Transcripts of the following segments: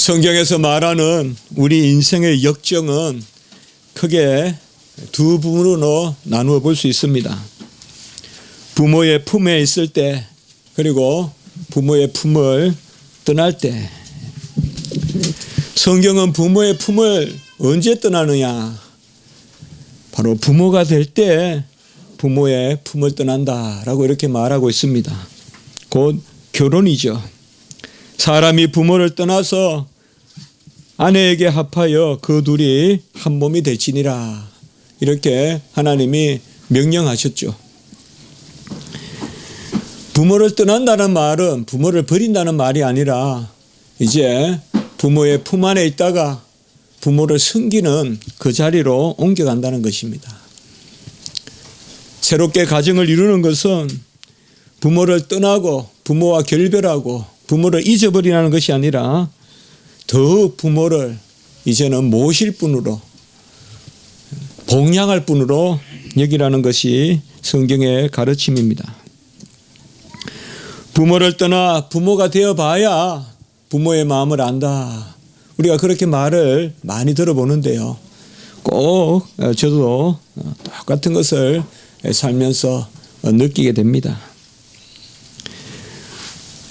성경에서 말하는 우리 인생의 역정은 크게 두 부분으로 나누어 볼 수 있습니다. 부모의 품에 있을 때, 그리고 부모의 품을 떠날 때. 성경은 부모의 품을 언제 떠나느냐? 바로 부모가 될 때 부모의 품을 떠난다라고 이렇게 말하고 있습니다. 곧 결혼이죠. 사람이 부모를 떠나서 아내에게 합하여 그 둘이 한 몸이 될지니라, 이렇게 하나님이 명령하셨죠. 부모를 떠난다는 말은 부모를 버린다는 말이 아니라 이제 부모의 품 안에 있다가 부모를 섬기는 그 자리로 옮겨간다는 것입니다. 새롭게 가정을 이루는 것은 부모를 떠나고 부모와 결별하고 부모를 잊어버리라는 것이 아니라 더 부모를 이제는 모실 분으로, 봉양할 분으로 여기라는 것이 성경의 가르침입니다. 부모를 떠나 부모가 되어봐야 부모의 마음을 안다. 우리가 그렇게 말을 많이 들어보는데요. 꼭 저도 똑같은 것을 살면서 느끼게 됩니다.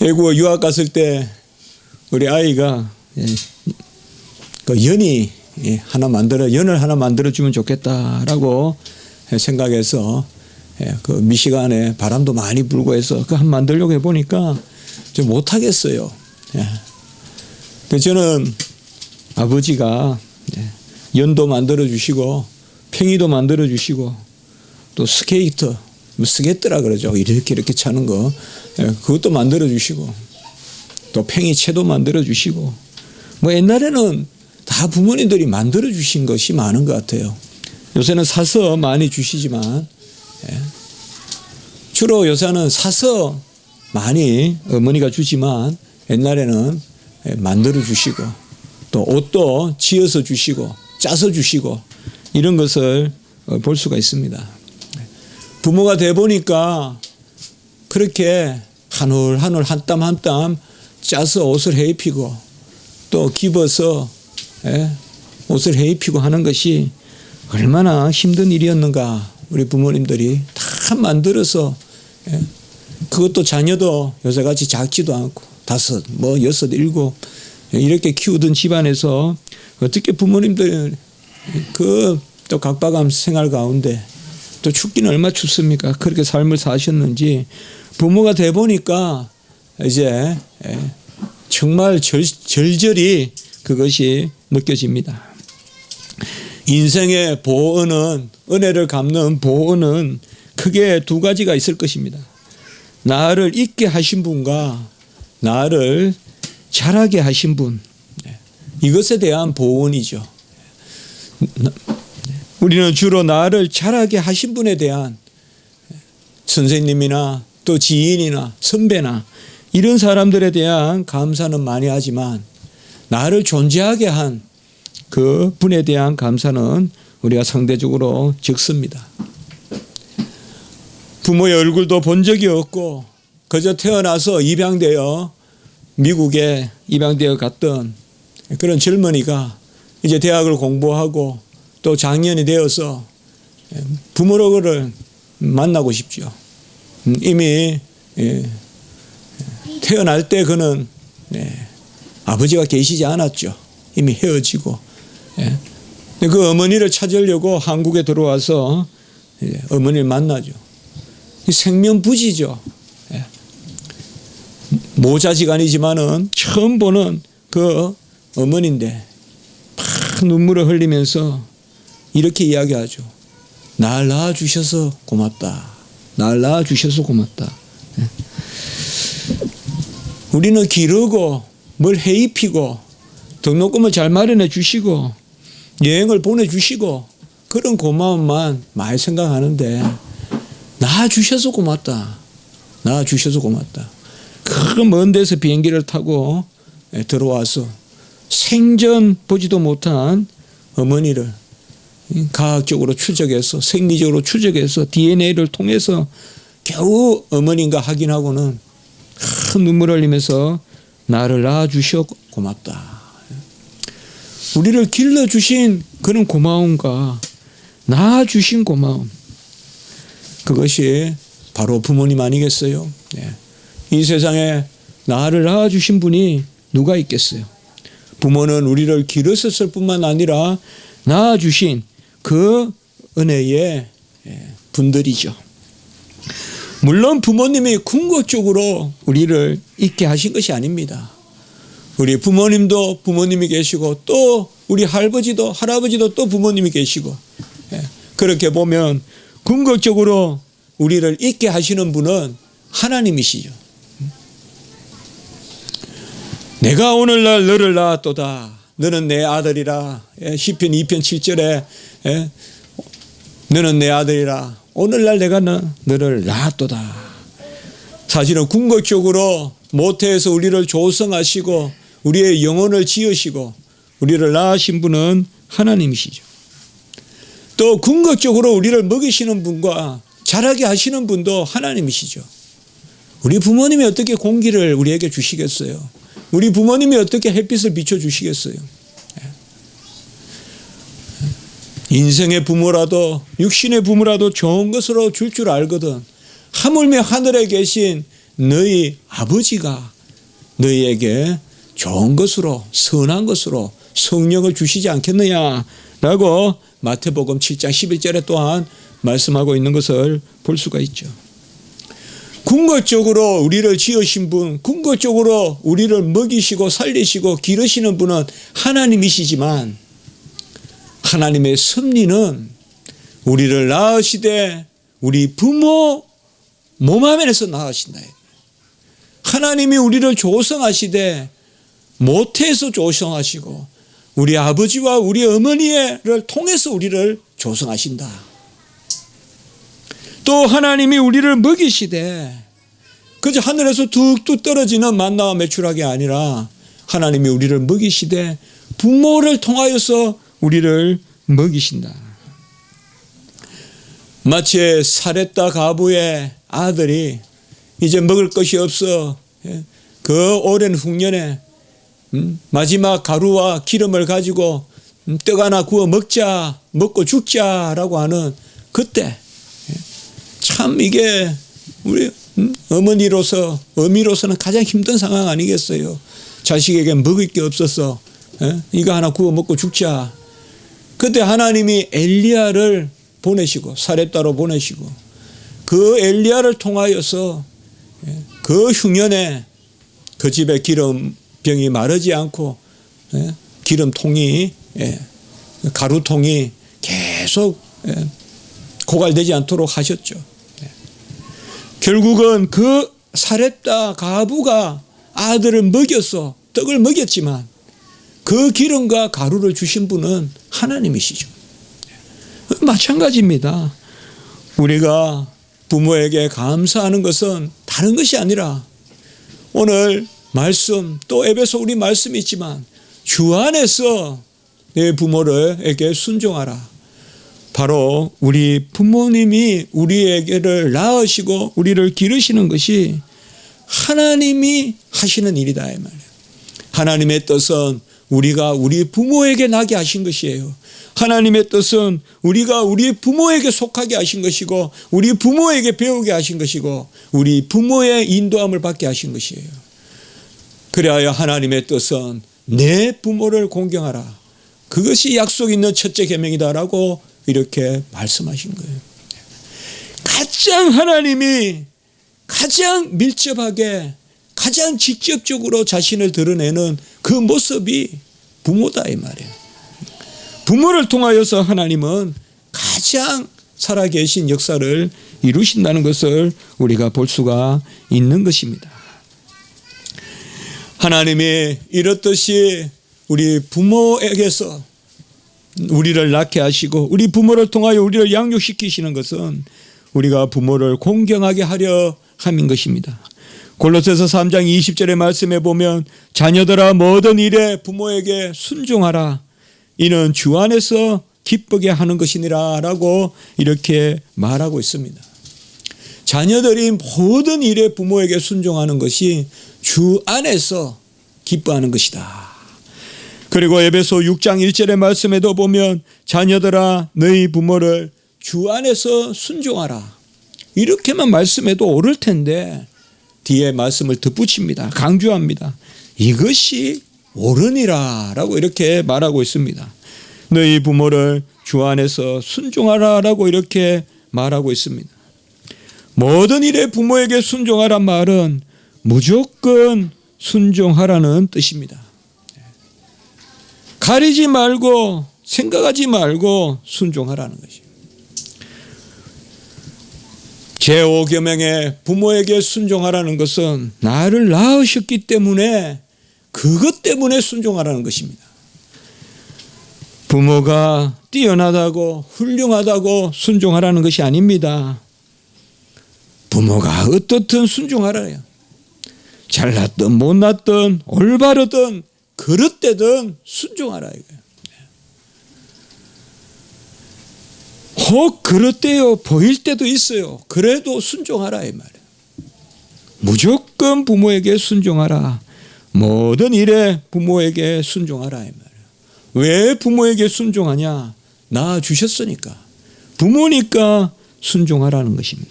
외국 유학 갔을 때 우리 아이가 그 연을 하나 만들어주면 좋겠다라고 생각해서 그 미시간에 바람도 많이 불고 해서 그 한 만들려고 해보니까 좀 못하겠어요. 그래서 저는 아버지가 연도 만들어주시고 팽이도 만들어주시고 또 스케이트라 그러죠. 이렇게 차는 거, 그것도 만들어주시고 또 팽이채도 만들어주시고, 뭐 옛날에는 다 부모님들이 만들어주신 것이 많은 것 같아요. 요새는 사서 많이 주시지만, 주로 요새는 사서 많이 어머니가 주지만 옛날에는 만들어주시고 또 옷도 지어서 주시고 짜서 주시고 이런 것을 볼 수가 있습니다. 부모가 돼 보니까 그렇게 한 올 한 땀 한 땀 짜서 옷을 해 입히고 또 기버서 옷을 해 입히고 하는 것이 얼마나 힘든 일이었는가. 우리 부모님들이 다 만들어서, 그것도 자녀도 요새같이 작지도 않고 5, 6, 7 이렇게 키우던 집안에서 어떻게 부모님들 또 각박한 생활 가운데, 또 춥기는 얼마나 춥습니까? 그렇게 삶을 사셨는지 부모가 돼 보니까 이제 정말 절절히 그것이 느껴집니다. 인생의 보은은, 은혜를 갚는 보은은 크게 두 가지가 있을 것입니다. 나를 잊게 하신 분과 나를 자라게 하신 분, 이것에 대한 보은이죠. 우리는 주로 나를 자라게 하신 분에 대한, 선생님이나 또 지인이나 선배나 이런 사람들에 대한 감사는 많이 하지만 나를 존재하게 한 그 분에 대한 감사는 우리가 상대적으로 적습니다. 부모의 얼굴도 본 적이 없고 그저 태어나서 입양되어 미국에 입양되어 갔던 그런 젊은이가 이제 대학을 공부하고 또 장년이 되어서 부모를 만나고 싶죠. 이미 태어날 때 그는 아버지가 계시지 않았죠. 이미 헤어지고. 그 어머니를 찾으려고 한국에 들어와서 어머니를 만나죠. 생명부지죠. 모자지간이지만은 처음 보는 그 어머니인데 막 눈물을 흘리면서 이렇게 이야기하죠. 날 낳아주셔서 고맙다. 날 낳아주셔서 고맙다. 우리는 기르고 뭘 해입히고 등록금을 잘 마련해 주시고 여행을 보내주시고 그런 고마움만 많이 생각하는데, 낳아주셔서 고맙다. 낳아주셔서 고맙다. 그 먼 데서 비행기를 타고 들어와서 생전 보지도 못한 어머니를 과학적으로 추적해서, 생리적으로 추적해서 DNA를 통해서 겨우 어머니인가 확인하고는 큰 눈물 흘리면서 나를 낳아주셔 고맙다. 우리를 길러주신 그런 고마움과 낳아주신 고마움, 그것이 바로 부모님 아니겠어요? 네. 이 세상에 나를 낳아주신 분이 누가 있겠어요? 부모는 우리를 기르셨을 뿐만 아니라 낳아주신 그 은혜의 분들이죠. 물론 부모님이 궁극적으로 우리를 있게 하신 것이 아닙니다. 우리 부모님도 부모님이 계시고 또 우리 할아버지도 할아버지도 또 부모님이 계시고, 그렇게 보면 궁극적으로 우리를 있게 하시는 분은 하나님이시죠. 내가 오늘날 너를 낳았도다. 너는 내 아들이라. 시편 2편 7절에 너는 내 아들이라. 오늘날 내가 너를 낳았도다. 사실은 궁극적으로 모태에서 우리를 조성하시고 우리의 영혼을 지으시고 우리를 낳으신 분은 하나님이시죠. 또 궁극적으로 우리를 먹이시는 분과 자라게 하시는 분도 하나님이시죠. 우리 부모님이 어떻게 공기를 우리에게 주시겠어요? 우리 부모님이 어떻게 햇빛을 비춰주시겠어요? 인생의 부모라도 육신의 부모라도 좋은 것으로 줄 줄 알거든. 하물며 하늘에 계신 너희 아버지가 너희에게 좋은 것으로 선한 것으로 성령을 주시지 않겠느냐라고 마태복음 7장 11절에 또한 말씀하고 있는 것을 볼 수가 있죠. 궁극적으로 우리를 지으신 분, 궁극적으로 우리를 먹이시고 살리시고 기르시는 분은 하나님이시지만 하나님의 섭리는 우리를 낳으시되 우리 부모 몸 안에서 낳으신다. 하나님이 우리를 조성하시되 모태에서 조성하시고 우리 아버지와 우리 어머니를 통해서 우리를 조성하신다. 또 하나님이 우리를 먹이시되 그저 하늘에서 툭툭 떨어지는 만나와 메추라기 아니라 하나님이 우리를 먹이시되 부모를 통하여서 우리를 먹이신다. 마치 사렙다 가부의 아들이 이제 먹을 것이 없어 그 오랜 흉년에 마지막 가루와 기름을 가지고 떡 하나 구워 먹자, 먹고 죽자라고 하는 그때 참 이게 우리 어머니로서는 가장 힘든 상황 아니겠어요? 자식에게 먹을 게 없어서 이거 하나 구워 먹고 죽자. 그때 하나님이 엘리야를 보내시고 사렙다로 보내시고 그 엘리야를 통하여서 그 흉년에 그 집에 기름병이 마르지 않고 기름통이 가루통이 계속 고갈되지 않도록 하셨죠. 결국은 그 사렙다 가부가 아들을 먹여서 떡을 먹였지만 그 기름과 가루를 주신 분은 하나님이시죠. 마찬가지입니다. 우리가 부모에게 감사하는 것은 다른 것이 아니라 오늘 말씀 또 에베소 우리 말씀이 있지만 주 안에서 내 부모에게 순종하라. 바로 우리 부모님이 우리에게를 낳으시고 우리를 기르시는 것이 하나님이 하시는 일이다 이 말이에요. 하나님의 뜻은 우리가 우리 부모에게 나게 하신 것이에요. 하나님의 뜻은 우리가 우리 부모에게 속하게 하신 것이고 우리 부모에게 배우게 하신 것이고 우리 부모의 인도함을 받게 하신 것이에요. 그래야 하나님의 뜻은 내 부모를 공경하라. 그것이 약속 있는 첫째 계명이다라고 이렇게 말씀하신 거예요. 가장 하나님이 가장 밀접하게 가장 직접적으로 자신을 드러내는 그 모습이 부모다 이 말이에요. 부모를 통하여서 하나님은 가장 살아계신 역사를 이루신다는 것을 우리가 볼 수가 있는 것입니다. 하나님이 이렇듯이 우리 부모에게서 우리를 낳게 하시고 우리 부모를 통하여 우리를 양육시키시는 것은 우리가 부모를 공경하게 하려 함인 것입니다. 골로새서 3장 20절의 말씀에 보면 자녀들아 모든 일에 부모에게 순종하라. 이는 주 안에서 기쁘게 하는 것이니라 라고 이렇게 말하고 있습니다. 자녀들이 모든 일에 부모에게 순종하는 것이 주 안에서 기뻐하는 것이다. 그리고 에베소 6장 1절의 말씀에도 보면 자녀들아 너희 부모를 주 안에서 순종하라. 이렇게만 말씀해도 옳을 텐데 뒤에 말씀을 덧붙입니다. 강조합니다. 이것이 옳으니라 라고 이렇게 말하고 있습니다. 너희 부모를 주 안에서 순종하라 라고 이렇게 말하고 있습니다. 모든 일에 부모에게 순종하란 말은 무조건 순종하라는 뜻입니다. 가리지 말고 생각하지 말고 순종하라는 것이에요. 제5계명에 부모에게 순종하라는 것은 나를 낳으셨기 때문에 그것 때문에 순종하라는 것입니다. 부모가 뛰어나다고 훌륭하다고 순종하라는 것이 아닙니다. 부모가 어떻든 순종하라요. 잘났든 못났든 올바르든 그릇되든 순종하라 이거예요. 혹 그릇되어 보일 때도 있어요. 그래도 순종하라 이 말이에요. 무조건 부모에게 순종하라. 모든 일에 부모에게 순종하라 이 말이에요. 왜 부모에게 순종하냐? 낳아주셨으니까. 부모니까 순종하라는 것입니다.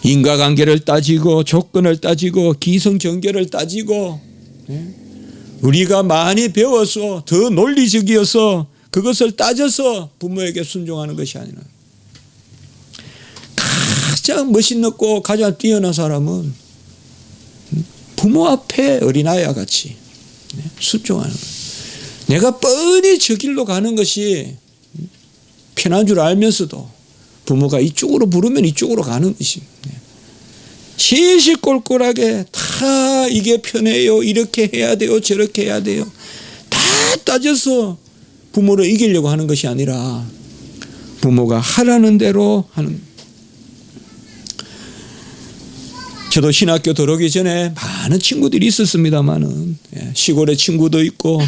인과관계를 따지고 조건을 따지고 기성정결을 따지고 우리가 많이 배워서 더 논리적이어서 그것을 따져서 부모에게 순종하는 것이 아니라 가장 멋있고 가장 뛰어난 사람은 부모 앞에 어린아이와 같이 순종하는 거예요. 내가 뻔히 저 길로 가는 것이 편한 줄 알면서도 부모가 이쪽으로 부르면 이쪽으로 가는 것이 시시콜콜하게 다 이게 편해요. 이렇게 해야 돼요. 저렇게 해야 돼요. 다 따져서 부모를 이기려고 하는 것이 아니라 부모가 하라는 대로 하는. 저도 신학교 들어오기 전에 많은 친구들이 있었습니다만은 시골의 친구도 있고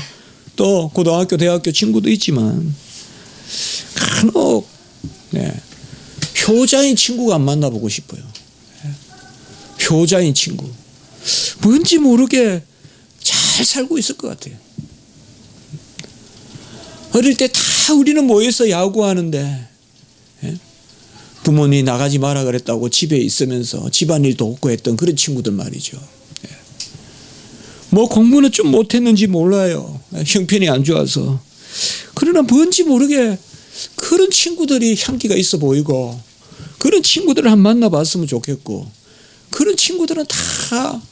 또 고등학교 대학교 친구도 있지만 간혹 효자인 친구가 안 만나보고 싶어요. 효자인 친구 뭔지 모르게 잘 살고 있을 것 같아요. 어릴 때 다 우리는 모여서 야구하는데 부모님이 나가지 마라 그랬다고 집에 있으면서 집안일 돕고 했던 그런 친구들 말이죠. 뭐 공부는 좀 못했는지 몰라요. 형편이 안 좋아서. 그러나 뭔지 모르게 그런 친구들이 향기가 있어 보이고 그런 친구들을 한번 만나봤으면 좋겠고 그런 친구들은 다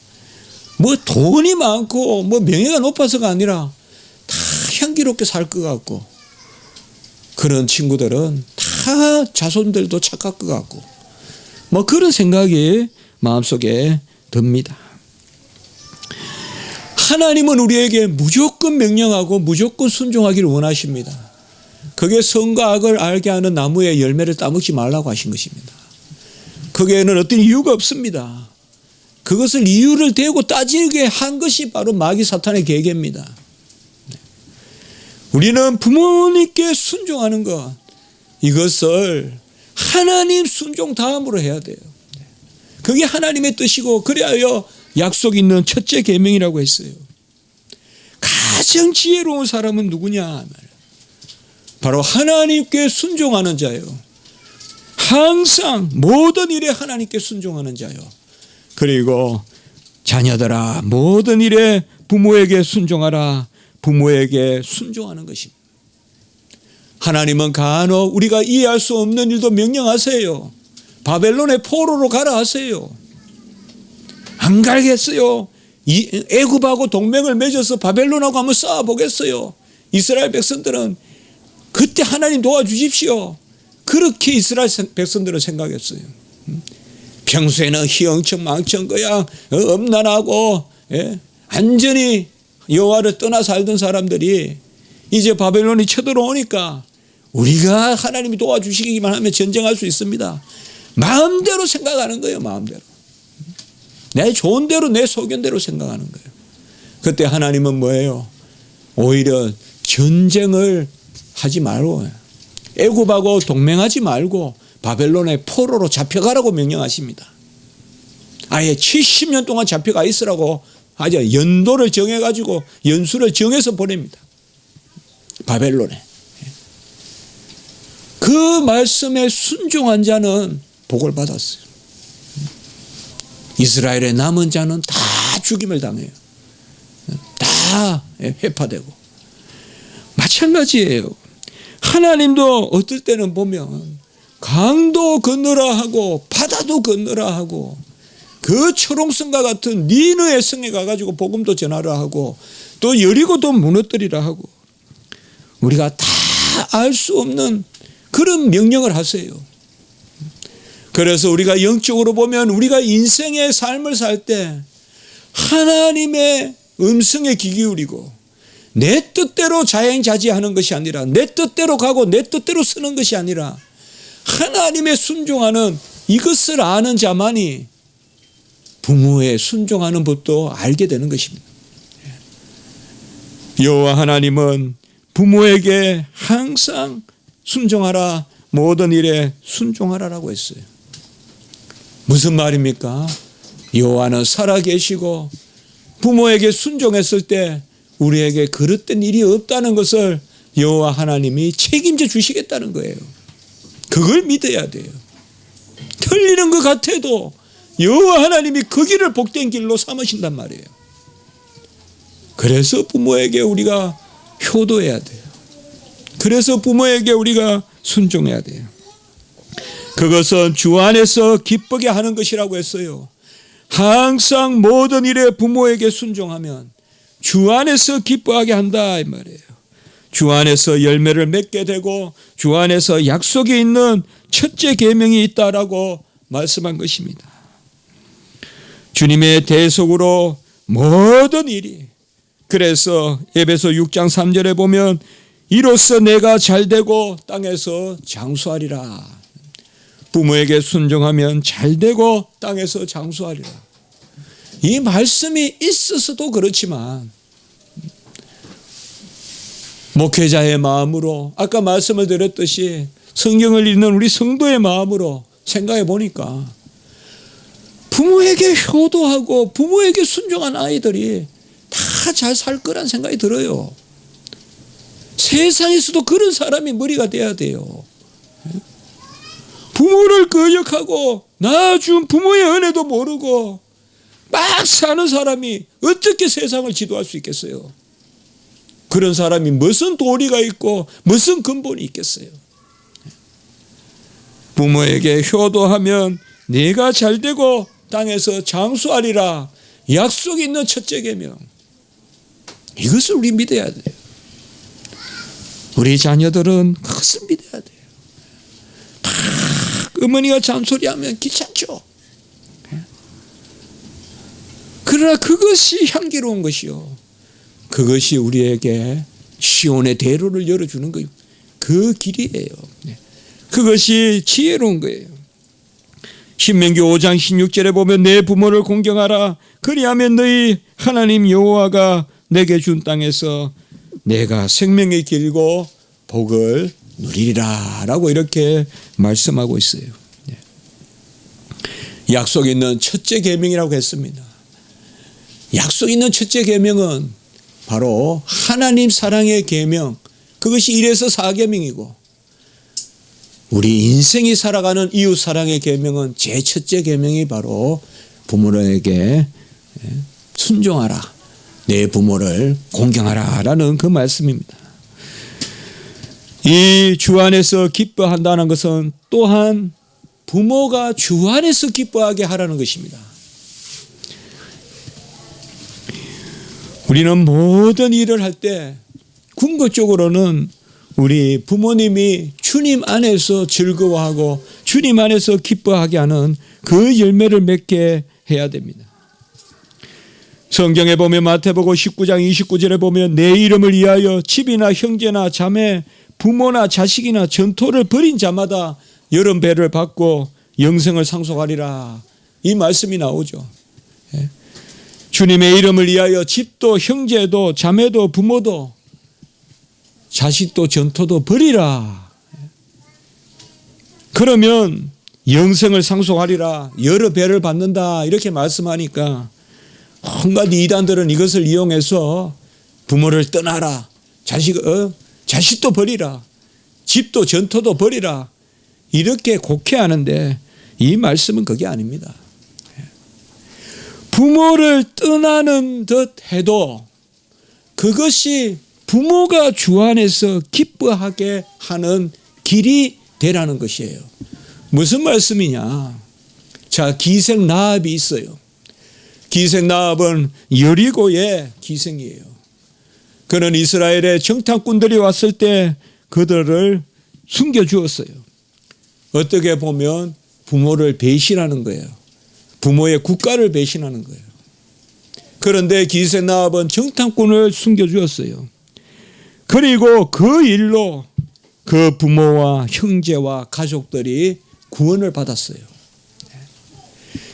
뭐 돈이 많고 뭐 명예가 높아서가 아니라 다 향기롭게 살 것 같고 그런 친구들은 다 자손들도 착할 것 같고 뭐 그런 생각이 마음속에 듭니다. 하나님은 우리에게 무조건 명령하고 무조건 순종하기를 원하십니다. 그게 선과 악을 알게 하는 나무의 열매를 따먹지 말라고 하신 것입니다. 거기에는 어떤 이유가 없습니다. 그것을 이유를 대고 따지게 한 것이 바로 마귀 사탄의 계계입니다. 우리는 부모님께 순종하는 것 이것을 하나님 순종 다음으로 해야 돼요. 그게 하나님의 뜻이고 그래야 약속 있는 첫째 계명이라고 했어요. 가장 지혜로운 사람은 누구냐? 바로 하나님께 순종하는 자요. 항상 모든 일에 하나님께 순종하는 자요. 그리고 자녀들아 모든 일에 부모에게 순종하라. 부모에게 순종하는 것입니다. 하나님은 간혹 우리가 이해할 수 없는 일도 명령하세요. 바벨론의 포로로 가라 하세요. 안 가겠어요. 애굽하고 동맹을 맺어서 바벨론하고 한번 싸워보겠어요. 이스라엘 백성들은 그때 하나님 도와주십시오. 그렇게 이스라엘 백성들은 생각했어요. 평소에는 희영청망청 그냥 엄난하고 완전히 여호와를 떠나 살던 사람들이 이제 바벨론이 쳐들어오니까 우리가 하나님이 도와주시기만 하면 전쟁할 수 있습니다. 마음대로 생각하는 거예요. 마음대로. 내 좋은 대로 내 소견대로 생각하는 거예요. 그때 하나님은 뭐예요? 오히려 전쟁을 하지 말고 애굽하고 동맹하지 말고 바벨론의 포로로 잡혀가라고 명령하십니다. 아예 70년 동안 잡혀가 있으라고 아주 연도를 정해가지고 연수를 정해서 보냅니다. 바벨론에. 그 말씀에 순종한 자는 복을 받았어요. 이스라엘의 남은 자는 다 죽임을 당해요. 다 회파되고. 마찬가지예요. 하나님도 어떨 때는 보면 강도 건너라 하고 바다도 건너라 하고 그 초롱성과 같은 니느의 성에 가가지고 복음도 전하라 하고 또 여리고도 무너뜨리라 하고 우리가 다 알 수 없는 그런 명령을 하세요. 그래서 우리가 영적으로 보면 우리가 인생의 삶을 살 때 하나님의 음성에 귀 기울이고 내 뜻대로 자행자지하는 것이 아니라 내 뜻대로 가고 내 뜻대로 쓰는 것이 아니라 하나님의 순종하는 이것을 아는 자만이 부모의 순종하는 법도 알게 되는 것입니다. 여호와 하나님은 부모에게 항상 순종하라, 모든 일에 순종하라라고 했어요. 무슨 말입니까? 여호와는 살아계시고 부모에게 순종했을 때 우리에게 그릇된 일이 없다는 것을 여호와 하나님이 책임져 주시겠다는 거예요. 그걸 믿어야 돼요. 틀리는 것 같아도 여호와 하나님이 그 길을 복된 길로 삼으신단 말이에요. 그래서 부모에게 우리가 효도해야 돼요. 그래서 부모에게 우리가 순종해야 돼요. 그것은 주 안에서 기쁘게 하는 것이라고 했어요. 항상 모든 일에 부모에게 순종하면 주 안에서 기뻐하게 한다 이 말이에요. 주 안에서 열매를 맺게 되고 주 안에서 약속이 있는 첫째 계명이 있다라고 말씀한 것입니다. 주님의 대속으로 모든 일이, 그래서 에베소 6장 3절에 보면 이로써 내가 잘되고 땅에서 장수하리라. 부모에게 순종하면 잘되고 땅에서 장수하리라. 이 말씀이 있어서도 그렇지만 목회자의 마음으로, 아까 말씀을 드렸듯이 성경을 읽는 우리 성도의 마음으로 생각해 보니까 부모에게 효도하고 부모에게 순종한 아이들이 다 잘 살 거란 생각이 들어요. 세상에서도 그런 사람이 머리가 돼야 돼요. 부모를 거역하고 낳아준 부모의 은혜도 모르고 막 사는 사람이 어떻게 세상을 지도할 수 있겠어요? 그런 사람이 무슨 도리가 있고 무슨 근본이 있겠어요? 부모에게 효도하면 내가 잘되고 땅에서 장수하리라. 약속이 있는 첫째 계명. 이것을 우리 믿어야 돼요. 우리 자녀들은 그것을 믿어야 돼요. 다 어머니가 잔소리하면 귀찮죠. 그러나 그것이 향기로운 것이요. 그것이 우리에게 시온의 대로를 열어주는 거예요. 그 길이에요. 그것이 지혜로운 거예요. 신명기 5장 16절에 보면 내 부모를 공경하라. 그리하면 너희 하나님 여호와가 내게 준 땅에서 내가 생명이 길고 복을 누리리라 라고 이렇게 말씀하고 있어요. 약속 있는 첫째 계명이라고 했습니다. 약속 있는 첫째 계명은 바로 하나님 사랑의 계명, 그것이 1에서 4계명이고 우리 인생이 살아가는 이웃 사랑의 계명은 제 첫째 계명이 바로 부모에게 순종하라, 내 부모를 공경하라 라는 그 말씀입니다. 이 주 안에서 기뻐한다는 것은 또한 부모가 주 안에서 기뻐하게 하라는 것입니다. 우리는 모든 일을 할 때 궁극적으로는 우리 부모님이 주님 안에서 즐거워하고 주님 안에서 기뻐하게 하는 그 열매를 맺게 해야 됩니다. 성경에 보면 마태복음 19장 29절에 보면 내 이름을 위하여 집이나 형제나 자매, 부모나 자식이나 전토를 벌인 자마다 80배를 받고 영생을 상속하리라. 이 말씀이 나오죠. 주님의 이름을 위하여 집도 형제도 자매도 부모도 자식도 전토도 버리라. 그러면 영생을 상속하리라. 여러 배를 받는다. 이렇게 말씀하니까 온갖 이단들은 이것을 이용해서 부모를 떠나라, 자식도 버리라, 집도 전토도 버리라, 이렇게 곡해하는데 이 말씀은 그게 아닙니다. 부모를 떠나는 듯 해도 그것이 부모가 주 안에서 기뻐하게 하는 길이 되라는 것이에요. 무슨 말씀이냐? 자, 기생 라합이 있어요. 기생 라합은 여리고의 기생이에요. 그는 이스라엘의 정탐꾼들이 왔을 때 그들을 숨겨주었어요. 어떻게 보면 부모를 배신하는 거예요. 부모의 국가를 배신하는 거예요. 그런데 기생 라합은 정탐꾼을 숨겨주었어요. 그리고 그 일로 그 부모와 형제와 가족들이 구원을 받았어요.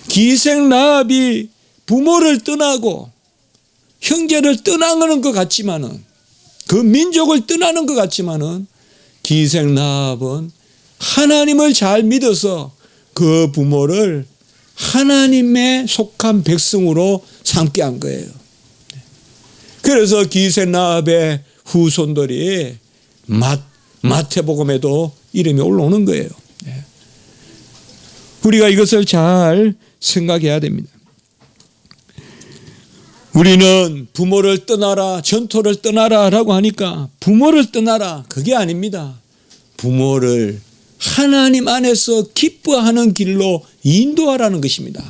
기생 라합이 부모를 떠나고 형제를 떠나는 것 같지만은, 그 민족을 떠나는 것 같지만은, 기생 라합은 하나님을 잘 믿어서 그 부모를 하나님의 속한 백성으로 삼게 한 거예요. 그래서 기생 라합의 후손들이 마태복음에도 이름이 올라오는 거예요. 우리가 이것을 잘 생각해야 됩니다. 우리는 부모를 떠나라, 전토를 떠나라 라고 하니까 부모를 떠나라, 그게 아닙니다. 부모를 하나님 안에서 기뻐하는 길로 인도하라는 것입니다.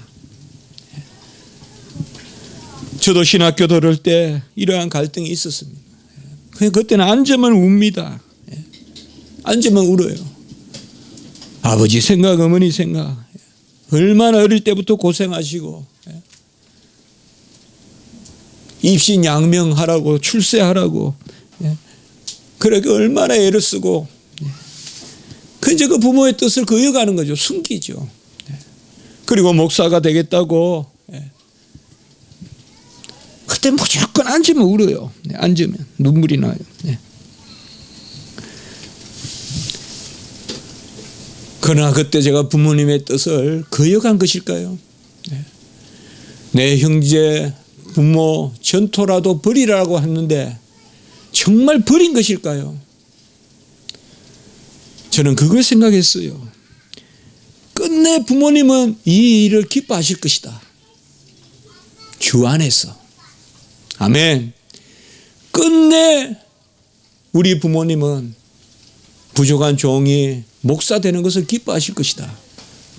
저도 신학교 들을 때 이러한 갈등이 있었습니다. 그때는 앉으면 웁니다. 앉으면 울어요. 아버지 생각, 어머니 생각, 얼마나 어릴 때부터 고생하시고 입신양명하라고, 출세하라고, 그렇게 얼마나 애를 쓰고, 이제 그 부모의 뜻을 거역하는 거죠. 숨기죠. 그리고 목사가 되겠다고, 그때 무조건 앉으면 울어요. 앉으면 눈물이 나요. 그러나 그때 제가 부모님의 뜻을 거역한 것일까요? 내 형제, 부모, 전토라도 버리라고 했는데 정말 버린 것일까요? 저는 그걸 생각했어요. 끝내 부모님은 이 일을 기뻐하실 것이다. 주 안에서. 아멘. 끝내 우리 부모님은 부족한 종이 목사 되는 것을 기뻐하실 것이다.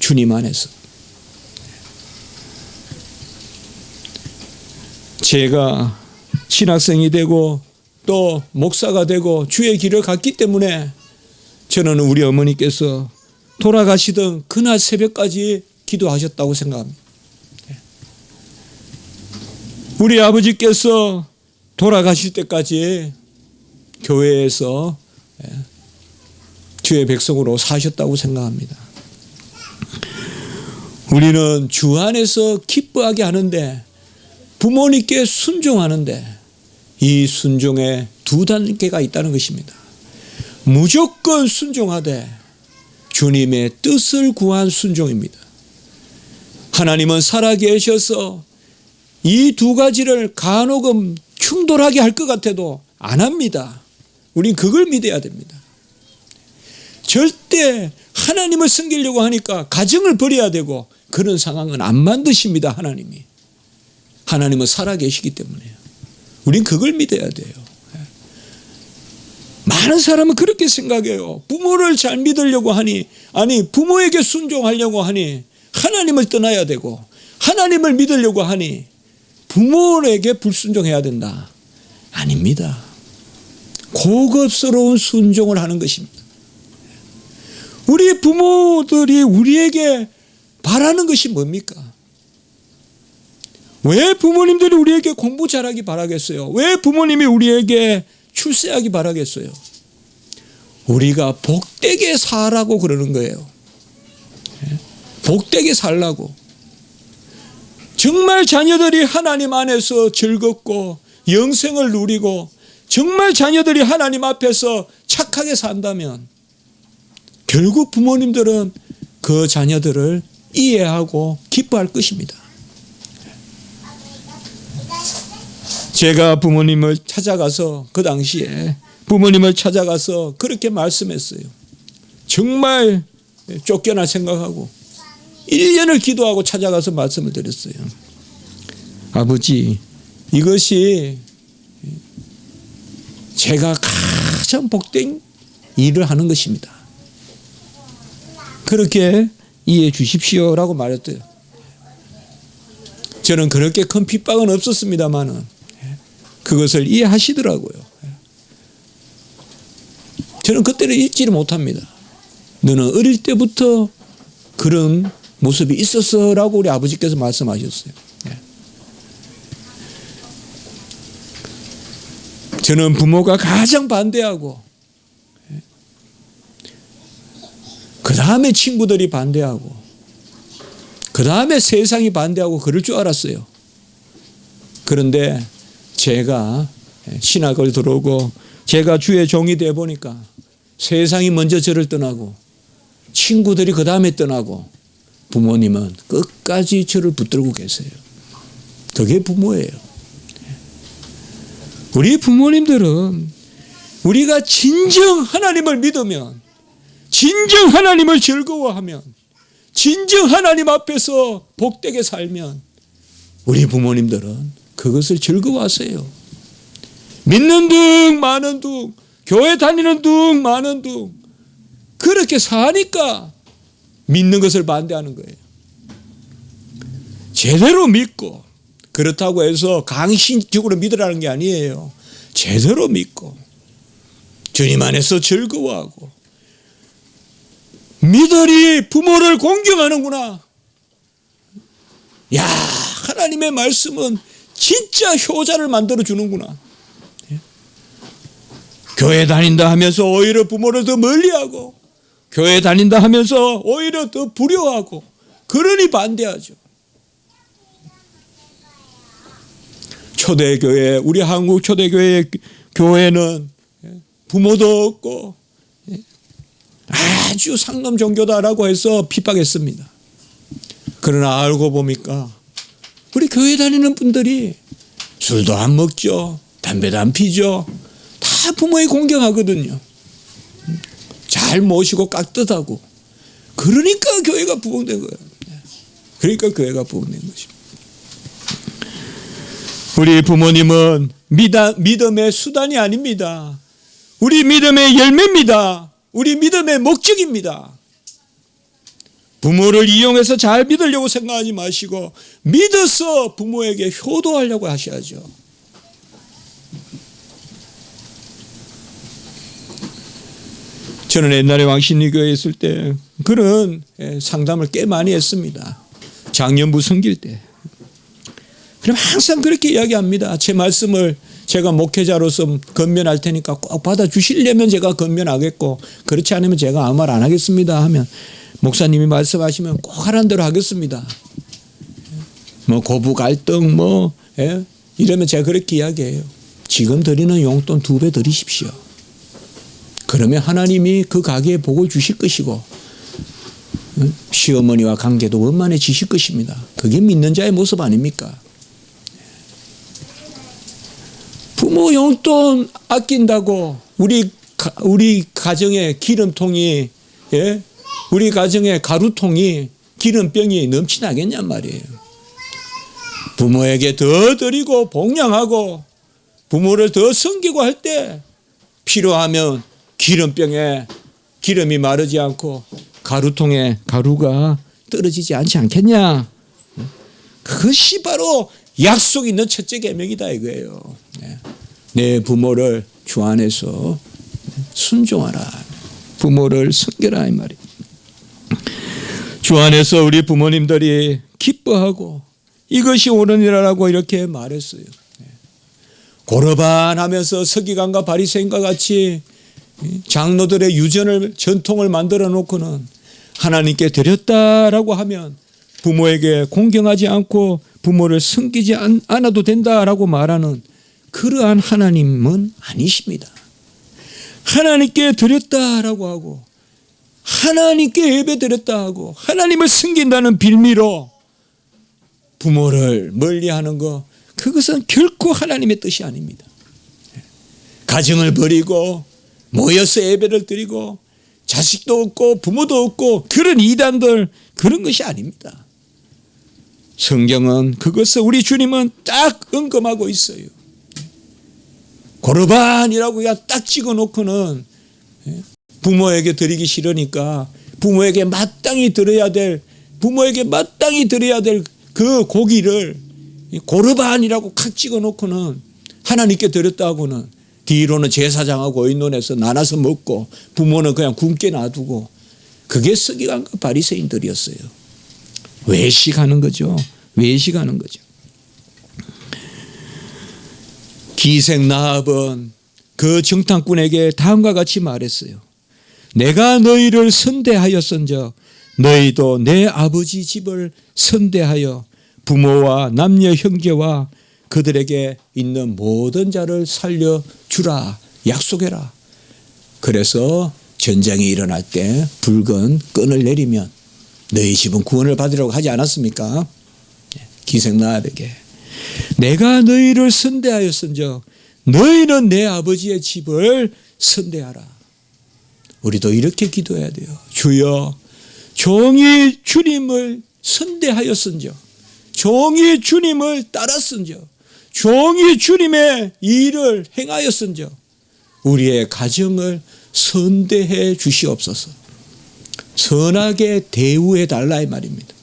주님 안에서. 제가 신학생이 되고 또 목사가 되고 주의 길을 갔기 때문에 저는 우리 어머니께서 돌아가시던 그날 새벽까지 기도하셨다고 생각합니다. 우리 아버지께서 돌아가실 때까지 교회에서 주의 백성으로 사셨다고 생각합니다. 우리는 주 안에서 기뻐하게 하는데, 부모님께 순종하는데 이 순종에 두 단계가 있다는 것입니다. 무조건 순종하되 주님의 뜻을 구한 순종입니다. 하나님은 살아계셔서 이 두 가지를 간혹은 충돌하게 할 것 같아도 안 합니다. 우린 그걸 믿어야 됩니다. 절대 하나님을 섬기려고 하니까 가정을 버려야 되고 그런 상황은 안 만드십니다. 하나님은 살아계시기 때문에요. 우린 그걸 믿어야 돼요. 많은 사람은 그렇게 생각해요. 부모를 잘 믿으려고 하니, 아니 부모에게 순종하려고 하니 하나님을 떠나야 되고, 하나님을 믿으려고 하니 부모에게 불순종해야 된다. 아닙니다. 고급스러운 순종을 하는 것입니다. 우리 부모들이 우리에게 바라는 것이 뭡니까? 왜 부모님들이 우리에게 공부 잘하기 바라겠어요? 왜 부모님이 우리에게 출세하기 바라겠어요? 우리가 복되게 살라고 그러는 거예요. 복되게 살라고. 정말 자녀들이 하나님 안에서 즐겁고 영생을 누리고 정말 자녀들이 하나님 앞에서 착하게 산다면 결국 부모님들은 그 자녀들을 이해하고 기뻐할 것입니다. 제가 부모님을 찾아가서 그 당시에 부모님을 찾아가서 그렇게 말씀했어요. 정말 쫓겨날 생각하고 1년을 기도하고 찾아가서 말씀을 드렸어요. 아버지, 이것이 제가 가장 복된 일을 하는 것입니다. 그렇게 이해해 주십시오라고 말했대요. 저는 그렇게 큰 핍박은 없었습니다만은 그것을 이해하시더라고요. 저는 그때를 잊지를 못합니다. 너는 어릴 때부터 그런 모습이 있었어라고 우리 아버지께서 말씀하셨어요. 저는 부모가 가장 반대하고 그 다음에 친구들이 반대하고 그 다음에 세상이 반대하고 그럴 줄 알았어요. 그런데 제가 신학을 들어오고 제가 주의 종이 되어 보니까 세상이 먼저 저를 떠나고 친구들이 그 다음에 떠나고 부모님은 끝까지 저를 붙들고 계세요. 그게 부모예요. 우리 부모님들은 우리가 진정 하나님을 믿으면, 진정 하나님을 즐거워하면, 진정 하나님 앞에서 복되게 살면 우리 부모님들은 그것을 즐거워하세요. 믿는 둥 마는 둥, 교회 다니는 둥 마는 둥, 그렇게 사니까 믿는 것을 반대하는 거예요. 제대로 믿고, 그렇다고 해서 강신적으로 믿으라는 게 아니에요. 제대로 믿고 주님 안에서 즐거워하고, 믿으리 부모를 공경하는구나. 야, 하나님의 말씀은 진짜 효자를 만들어 주는구나. 교회 다닌다 하면서 오히려 부모를 더 멀리하고, 교회 다닌다 하면서 오히려 더 불효하고, 그러니 반대하죠. 초대교회, 우리 한국 초대교회 교회는 부모도 없고 아주 상급 종교다라고 해서 핍박했습니다. 그러나 알고 보니까 우리 교회 다니는 분들이 술도 안 먹죠, 담배도 안 피죠, 다 부모에 공경하거든요. 잘 모시고 깍듯하고. 그러니까 교회가 부흥된 거예요. 그러니까 교회가 부흥된 것입니다. 우리 부모님은 믿음의 수단이 아닙니다. 우리 믿음의 열매입니다. 우리 믿음의 목적입니다. 부모를 이용해서 잘 믿으려고 생각하지 마시고 믿어서 부모에게 효도하려고 하셔야죠. 저는 옛날에 왕신리교회에 있을 때 그런 상담을 꽤 많이 했습니다. 장년부 섬길 때. 그럼 항상 그렇게 이야기합니다. 제 말씀을 제가 목회자로서 건면할 테니까 꼭 받아주시려면 제가 건면하겠고, 그렇지 않으면 제가 아무 말 안 하겠습니다 하면, 목사님이 말씀하시면 꼭 하라는 대로 하겠습니다. 뭐 고부 갈등 이러면 제가 그렇게 이야기해요. 지금 드리는 용돈 2배 드리십시오. 그러면 하나님이 그 가게에 복을 주실 것이고 시어머니와 관계도 원만해지실 것입니다. 그게 믿는 자의 모습 아닙니까? 부모 용돈 아낀다고 우리 가정의 기름통이, 우리 가정의 가루통이 기름병이 넘치나겠냔 말이에요. 부모에게 더 드리고 봉양하고 부모를 더 섬기고 할 때 필요하면 기름병에 기름이 마르지 않고 가루통에 가루가 떨어지지 않지 않겠냐. 그것이 바로 약속 있는 첫째 계명이다 이거예요. 내 부모를 주 안에서 순종하라. 부모를 섬겨라 이 말이에요. 주 안에서 우리 부모님들이 기뻐하고 이것이 옳으니라라고 이렇게 말했어요. 고르반하면서 서기관과 바리새인과 같이 장로들의 유전을 전통을 만들어 놓고는 하나님께 드렸다라고 하면 부모에게 공경하지 않고 부모를 섬기지 않아도 된다라고 말하는 그러한 하나님은 아니십니다. 하나님께 드렸다라고 하고 하나님께 예배드렸다 하고 하나님을 섬긴다는 빌미로 부모를 멀리하는 거, 그것은 결코 하나님의 뜻이 아닙니다. 가정을 버리고 모여서 예배를 드리고 자식도 없고 부모도 없고 그런 이단들, 그런 것이 아닙니다. 성경은 그것을 우리 주님은 딱 언급하고 있어요. 고르반이라고 그냥 딱 찍어놓고는 부모에게 드리기 싫으니까 부모에게 마땅히 드려야 될 그 고기를 고르반이라고 칵 찍어놓고는 하나님께 드렸다고는 뒤로는 제사장하고 의논해서 나눠서 먹고 부모는 그냥 굶게 놔두고, 그게 서기관과 바리새인들이었어요. 외식하는 거죠. 외식하는 거죠. 기생나합은 그 정탐꾼에게 다음과 같이 말했어요. 내가 너희를 선대하였은즉 너희도 내 아버지 집을 선대하여 부모와 남녀 형제와 그들에게 있는 모든 자를 살려주라, 약속해라. 그래서 전쟁이 일어날 때 붉은 끈을 내리면 너희 집은 구원을 받으라고 하지 않았습니까? 기생나합에게 내가 너희를 선대하였은즉 너희는 내 아버지의 집을 선대하라. 우리도 이렇게 기도해야 돼요. 주여, 종이 주님을 선대하였은즉, 종이 주님을 따랐은즉, 종이 주님의 일을 행하였은즉 우리의 가정을 선대해 주시옵소서. 선하게 대우해 달라 이 말입니다.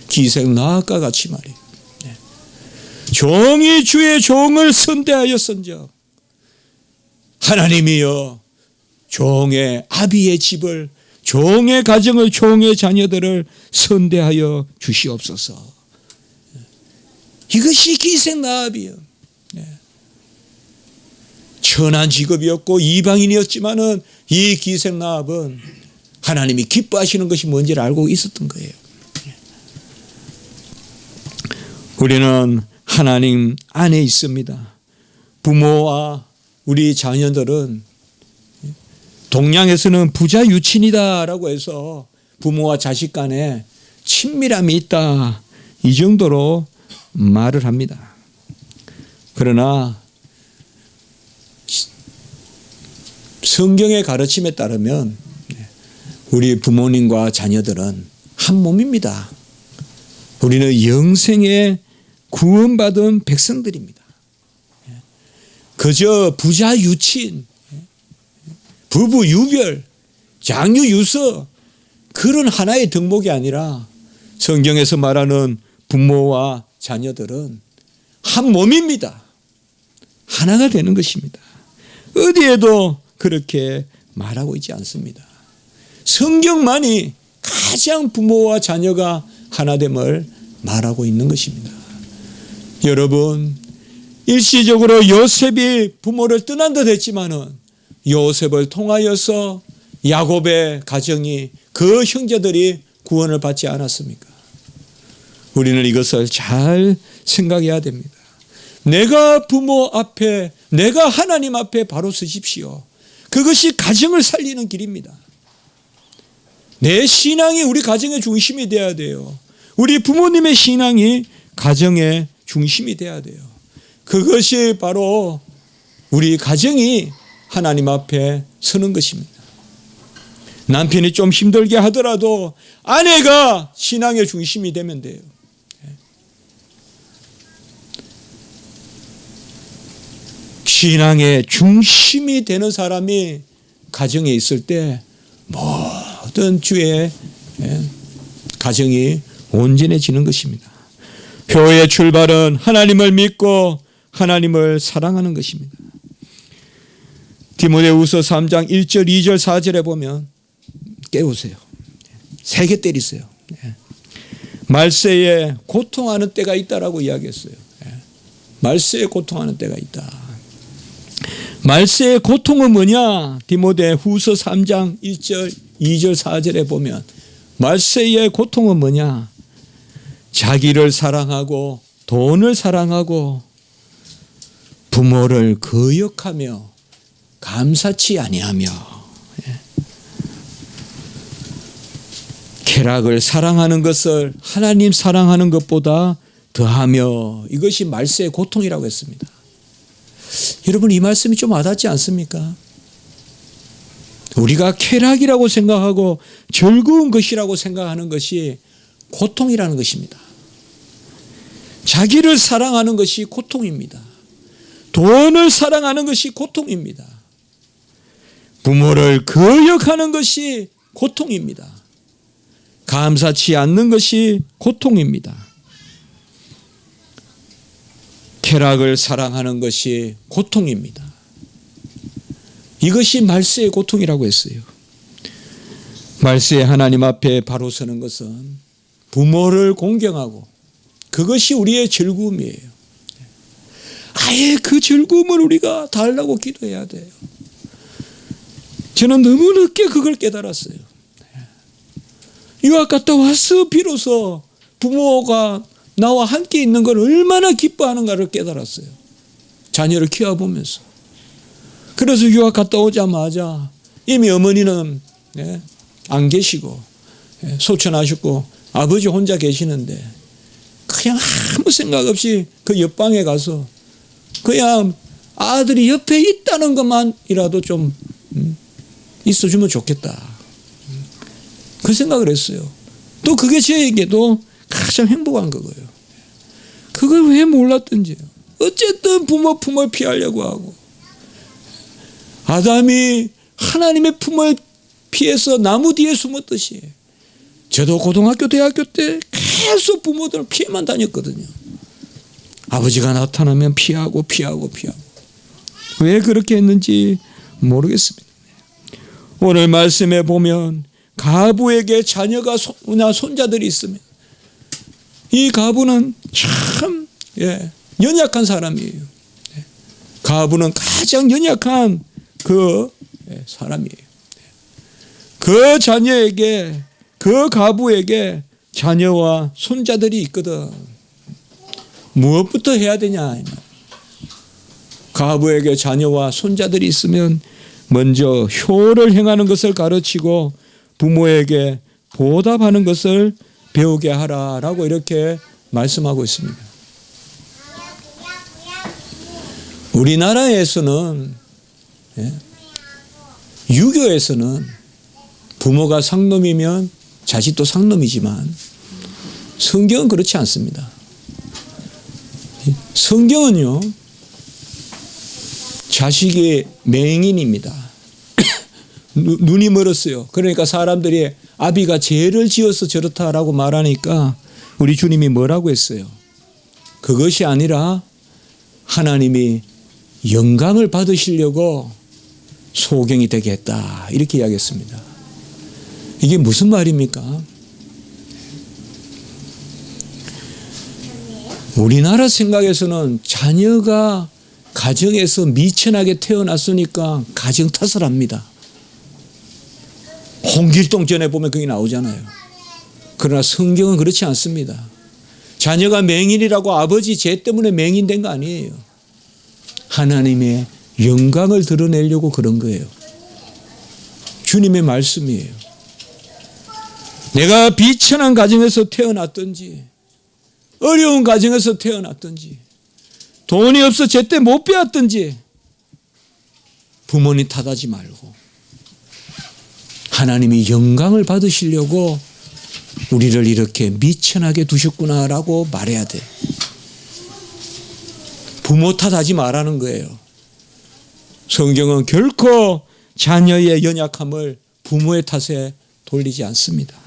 기생나합과 같이 말이에요. 종이 주의 종을 선대하였은즉 하나님이여 종의 아비의 집을, 종의 가정을, 종의 자녀들을 선대하여 주시옵소서. 이것이 기생나합이요. 천한 직업이었고 이방인이었지만은 이 기생나합은 하나님이 기뻐하시는 것이 뭔지를 알고 있었던 거예요. 우리는 하나님 안에 있습니다. 부모와 우리 자녀들은 동양에서는 부자 유친이다라고 해서 부모와 자식 간에 친밀함이 있다, 이 정도로 말을 합니다. 그러나 성경의 가르침에 따르면 우리 부모님과 자녀들은 한 몸입니다. 우리는 영생에 구원받은 백성들입니다. 그저 부자 유친, 부부 유별, 장유 유서, 그런 하나의 덕목이 아니라 성경에서 말하는 부모와 자녀들은 한 몸입니다. 하나가 되는 것입니다. 어디에도 그렇게 말하고 있지 않습니다. 성경만이 가장 부모와 자녀가 하나됨을 말하고 있는 것입니다. 여러분, 일시적으로 요셉이 부모를 떠난 듯 했지만은 요셉을 통하여서 야곱의 가정이, 그 형제들이 구원을 받지 않았습니까? 우리는 이것을 잘 생각해야 됩니다. 내가 부모 앞에, 내가 하나님 앞에 바로 서십시오. 그것이 가정을 살리는 길입니다. 내 신앙이 우리 가정의 중심이 돼야 돼요. 우리 부모님의 신앙이 가정의 중심이 돼야 돼요. 그것이 바로 우리 가정이 하나님 앞에 서는 것입니다. 남편이 좀 힘들게 하더라도 아내가 신앙의 중심이 되면 돼요. 신앙의 중심이 되는 사람이 가정에 있을 때 모든 주의 가정이 온전해지는 것입니다. 교회의 출발은 하나님을 믿고 하나님을 사랑하는 것입니다. 디모데후서 3장 1절, 2절, 4절에 보면 깨우세요. 3개 때리세요. 말세에 고통하는 때가 있다라고 이야기했어요. 말세에 고통하는 때가 있다. 말세의 고통은 뭐냐? 디모데후서 3장 1절, 2절, 4절에 보면 말세의 고통은 뭐냐? 자기를 사랑하고 돈을 사랑하고 부모를 거역하며 감사치 아니하며 쾌락을 사랑하는 것을 하나님 사랑하는 것보다 더하며 이것이 말세의 고통이라고 했습니다. 여러분, 이 말씀이 좀 와닿지 않습니까? 우리가 쾌락이라고 생각하고 즐거운 것이라고 생각하는 것이 고통이라는 것입니다. 자기를 사랑하는 것이 고통입니다. 돈을 사랑하는 것이 고통입니다. 부모를 거역하는 것이 고통입니다. 감사치 않는 것이 고통입니다. 쾌락을 사랑하는 것이 고통입니다. 이것이 말세의 고통이라고 했어요. 말세의 하나님 앞에 바로 서는 것은 부모를 공경하고 그것이 우리의 즐거움이에요. 아예 그 즐거움을 우리가 달라고 기도해야 돼요. 저는 너무 늦게 그걸 깨달았어요. 유학 갔다 와서 비로소 부모가 나와 함께 있는 걸 얼마나 기뻐하는가를 깨달았어요. 자녀를 키워보면서. 그래서 유학 갔다 오자마자 이미 어머니는 안 계시고 소천하셨고 아버지 혼자 계시는데 그냥 아무 생각 없이 그 옆방에 가서 그냥 아들이 옆에 있다는 것만이라도 좀 있어주면 좋겠다. 그 생각을 했어요. 또 그게 저에게도 가장 행복한 거고요. 그걸 왜 몰랐던지요. 어쨌든 부모 품을 피하려고 하고 아담이 하나님의 품을 피해서 나무 뒤에 숨었듯이 저도 고등학교 대학교 때 계속 부모들을 피해만 다녔거든요. 아버지가 나타나면 피하고 왜 그렇게 했는지 모르겠습니다. 오늘 말씀에 보면 가부에게 자녀가 손자들이 있습니다. 이 가부는 참 연약한 사람이에요. 가부는 가장 연약한 그 사람이에요. 그 자녀에게 그 가부에게 자녀와 손자들이 있거든. 무엇부터 해야 되냐? 가부에게 자녀와 손자들이 있으면 먼저 효를 행하는 것을 가르치고 부모에게 보답하는 것을 배우게 하라라고 이렇게 말씀하고 있습니다. 우리나라에서는 유교에서는 부모가 상놈이면 자식도 상놈이지만 성경은 그렇지 않습니다. 성경은요, 자식이 맹인입니다. 눈이 멀었어요. 그러니까 사람들이 아비가 죄를 지어서 저렇다라고 말하니까 우리 주님이 뭐라고 했어요? 그것이 아니라 하나님이 영광을 받으시려고 소경이 되게 했다. 이렇게 이야기했습니다. 이게 무슨 말입니까? 우리나라 생각에서는 자녀가 가정에서 미천하게 태어났으니까 가정 탓을 합니다. 홍길동전에 보면 그게 나오잖아요. 그러나 성경은 그렇지 않습니다. 자녀가 맹인이라고 아버지 죄 때문에 맹인된 거 아니에요. 하나님의 영광을 드러내려고 그런 거예요. 주님의 말씀이에요. 내가 비천한 가정에서 태어났든지 어려운 가정에서 태어났든지 돈이 없어 제때 못 배웠든지 부모님 탓하지 말고 하나님이 영광을 받으시려고 우리를 이렇게 미천하게 두셨구나라고 말해야 돼. 부모 탓하지 말라는 거예요. 성경은 결코 자녀의 연약함을 부모의 탓에 돌리지 않습니다.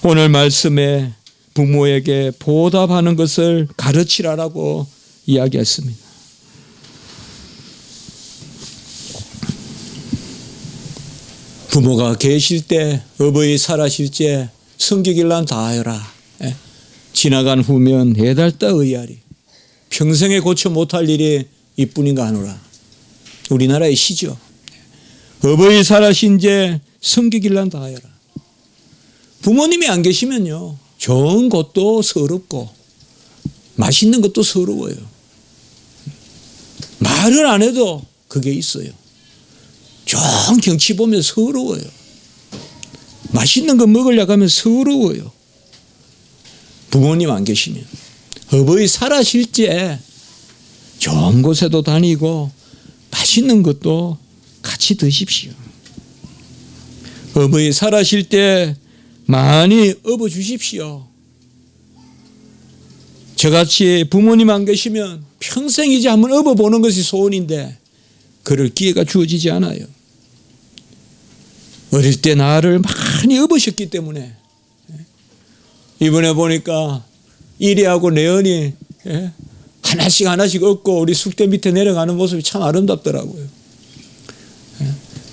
오늘 말씀에 부모에게 보답하는 것을 가르치라라고 이야기했습니다. 부모가 계실 때, 어버이 살아실 때 성격일란 다 하여라. 지나간 후면 해달다 의아리. 평생에 고쳐 못할 일이 이뿐인가 하노라. 우리나라의 시죠. 어버이 살아신 제 성격일란 다 하여라. 부모님이 안 계시면요, 좋은 것도 서럽고 맛있는 것도 서러워요. 말을 안 해도 그게 있어요. 좋은 경치 보면 서러워요. 맛있는 거 먹으려고 하면 서러워요. 부모님 안 계시면 어버이 살아실 때 좋은 곳에도 다니고 맛있는 것도 같이 드십시오. 어버이 살아실 때 많이 업어 주십시오. 저같이 부모님 안 계시면 평생 이제 한번 업어 보는 것이 소원인데 그럴 기회가 주어지지 않아요. 어릴 때 나를 많이 업으셨기 때문에 이번에 보니까 이리하고 내연이 하나씩 업고 우리 숙대 밑에 내려가는 모습이 참 아름답더라고요.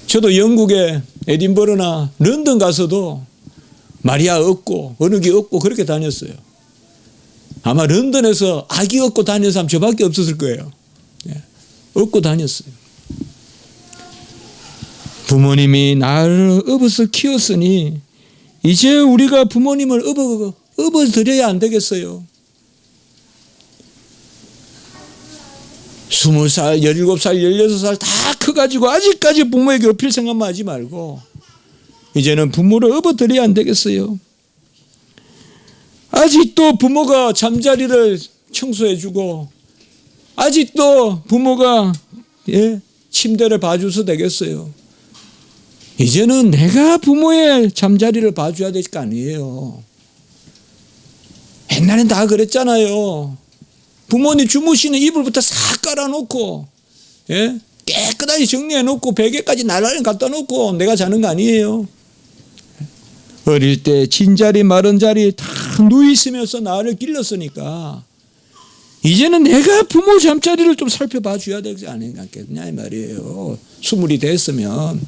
저도 영국에 에딘버러나 런던 가서도 마리아 업고 어느 게 업고 그렇게 다녔어요. 아마 런던에서 아기 업고 다니는 사람 저밖에 없었을 거예요. 업고 다녔어요. 부모님이 나를 업어서 키웠으니 이제 우리가 부모님을 업어드려야 안 되겠어요. 20살, 17살, 16살 다 커가지고 아직까지 부모에게 업힐 생각만 하지 말고 이제는 부모를 업어드려야 안 되겠어요. 아직도 부모가 잠자리를 청소해주고 아직도 부모가 침대를 봐줘서 되겠어요. 이제는 내가 부모의 잠자리를 봐줘야 될 거 아니에요. 옛날엔 다 그랬잖아요. 부모님 주무시는 이불부터 싹 깔아놓고 깨끗하게 정리해놓고 베개까지 나란히 갖다 놓고 내가 자는 거 아니에요. 어릴 때 진자리 마른 자리 다 누이시면서 나를 길렀으니까 이제는 내가 부모 잠자리를 좀 살펴봐 줘야 되지 않겠냐 이 말이에요. 20이 됐으면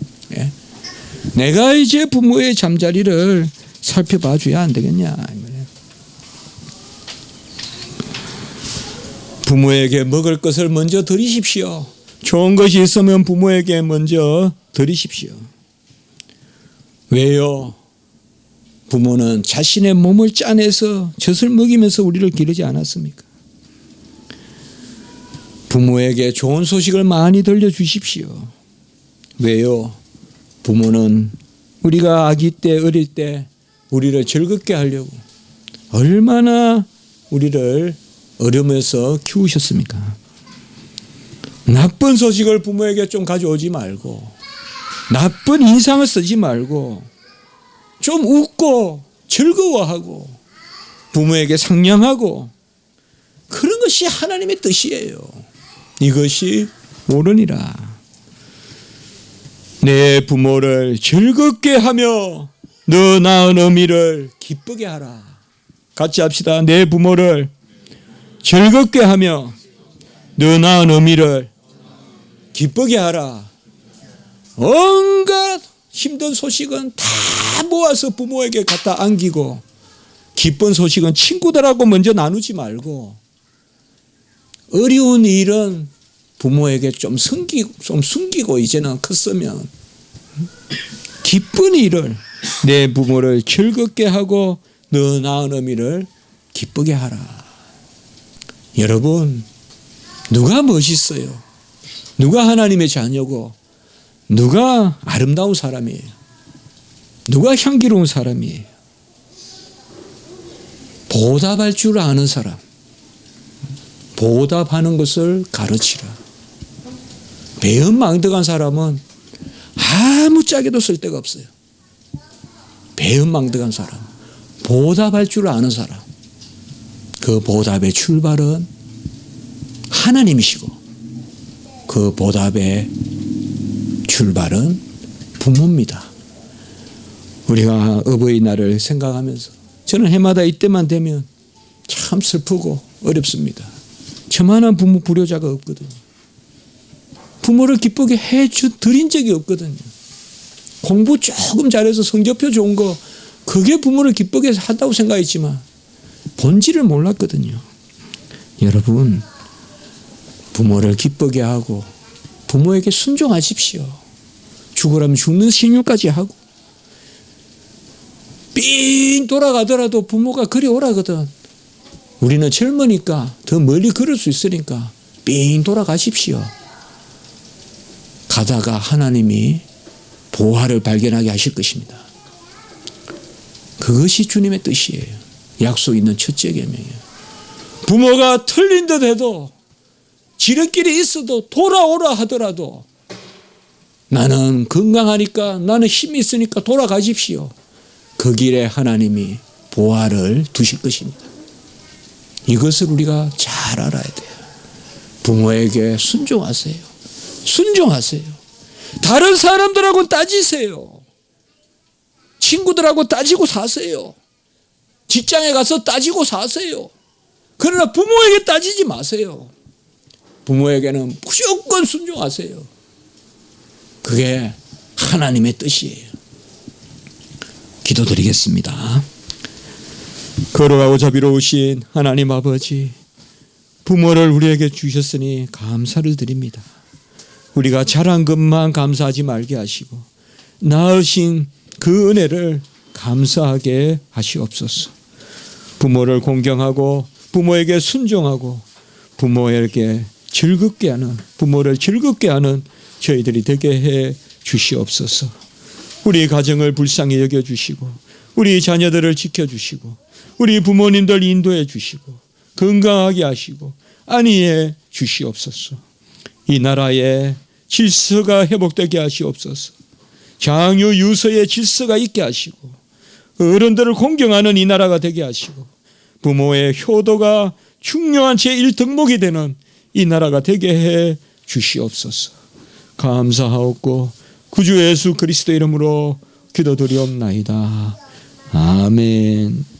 내가 이제 부모의 잠자리를 살펴봐 줘야 안 되겠냐 이 말이에요. 부모에게 먹을 것을 먼저 드리십시오. 좋은 것이 있으면 부모에게 먼저 드리십시오. 왜요? 부모는 자신의 몸을 짜내서 젖을 먹이면서 우리를 기르지 않았습니까? 부모에게 좋은 소식을 많이 들려주십시오. 왜요? 부모는 우리가 아기 때 어릴 때 우리를 즐겁게 하려고 얼마나 우리를 어려면서 키우셨습니까? 나쁜 소식을 부모에게 좀 가져오지 말고 나쁜 인상을 쓰지 말고 좀 웃고 즐거워하고 부모에게 상냥하고 그런 것이 하나님의 뜻이에요. 이것이 옳으니라. 내 부모를 즐겁게 하며 너 낳은 어미를 기쁘게 하라. 같이 합시다. 내 부모를 즐겁게 하며 너 낳은 어미를 기쁘게 하라. 온갖 힘든 소식은 다 모아서 부모에게 갖다 안기고 기쁜 소식은 친구들하고 먼저 나누지 말고 어려운 일은 부모에게 좀 숨기고 이제는 컸으면 기쁜 일을 내 부모를 즐겁게 하고 너 낳은 어미를 기쁘게 하라. 여러분 누가 멋있어요? 누가 하나님의 자녀고 누가 아름다운 사람이에요? 누가 향기로운 사람이에요? 보답할 줄 아는 사람. 보답하는 것을 가르치라. 배은망덕한 사람은 아무 짝에도 쓸데가 없어요. 배은망덕한 사람. 보답할 줄 아는 사람. 그 보답의 출발은 하나님이시고 그 보답의 출발은 부모입니다. 우리가 어버이날을 생각하면서 저는 해마다 이때만 되면 참 슬프고 어렵습니다. 저만한 부모 불효자가 없거든요. 부모를 기쁘게 드린 적이 없거든요. 공부 조금 잘해서 성적표 좋은 거 그게 부모를 기쁘게 한다고 생각했지만 본질을 몰랐거든요. 여러분 부모를 기쁘게 하고 부모에게 순종하십시오. 죽으라면 죽는 신용까지 하고 삥 돌아가더라도 부모가 그리 오라거든. 우리는 젊으니까 더 멀리 걸을 수 있으니까 삥 돌아가십시오. 가다가 하나님이 보화를 발견하게 하실 것입니다. 그것이 주님의 뜻이에요. 약속 있는 첫째 계명이에요. 부모가 틀린 듯 해도 지름길이 있어도 돌아오라 하더라도 나는 건강하니까 나는 힘이 있으니까 돌아가십시오. 그 길에 하나님이 보화를 두실 것입니다. 이것을 우리가 잘 알아야 돼요. 부모에게 순종하세요. 순종하세요. 다른 사람들하고 따지세요. 친구들하고 따지고 사세요. 직장에 가서 따지고 사세요. 그러나 부모에게 따지지 마세요. 부모에게는 무조건 순종하세요. 그게 하나님의 뜻이에요. 기도드리겠습니다. 거룩하고 자비로우신 하나님 아버지, 부모를 우리에게 주셨으니 감사를 드립니다. 우리가 잘한 것만 감사하지 말게 하시고 낳으신 그 은혜를 감사하게 하시옵소서. 부모를 공경하고 부모에게 순종하고 부모에게 즐겁게 하는, 부모를 즐겁게 하는 저희들이 되게 해 주시옵소서. 우리 가정을 불쌍히 여겨주시고 우리 자녀들을 지켜주시고 우리 부모님들 인도해 주시고 건강하게 하시고 안위해 주시옵소서. 이 나라에 질서가 회복되게 하시옵소서. 장유 유서의 질서가 있게 하시고 어른들을 공경하는 이 나라가 되게 하시고 부모의 효도가 중요한 제1덕목이 되는 이 나라가 되게 해 주시옵소서. 감사하옵고 구주 예수 그리스도 이름으로 기도드리옵나이다. 아멘.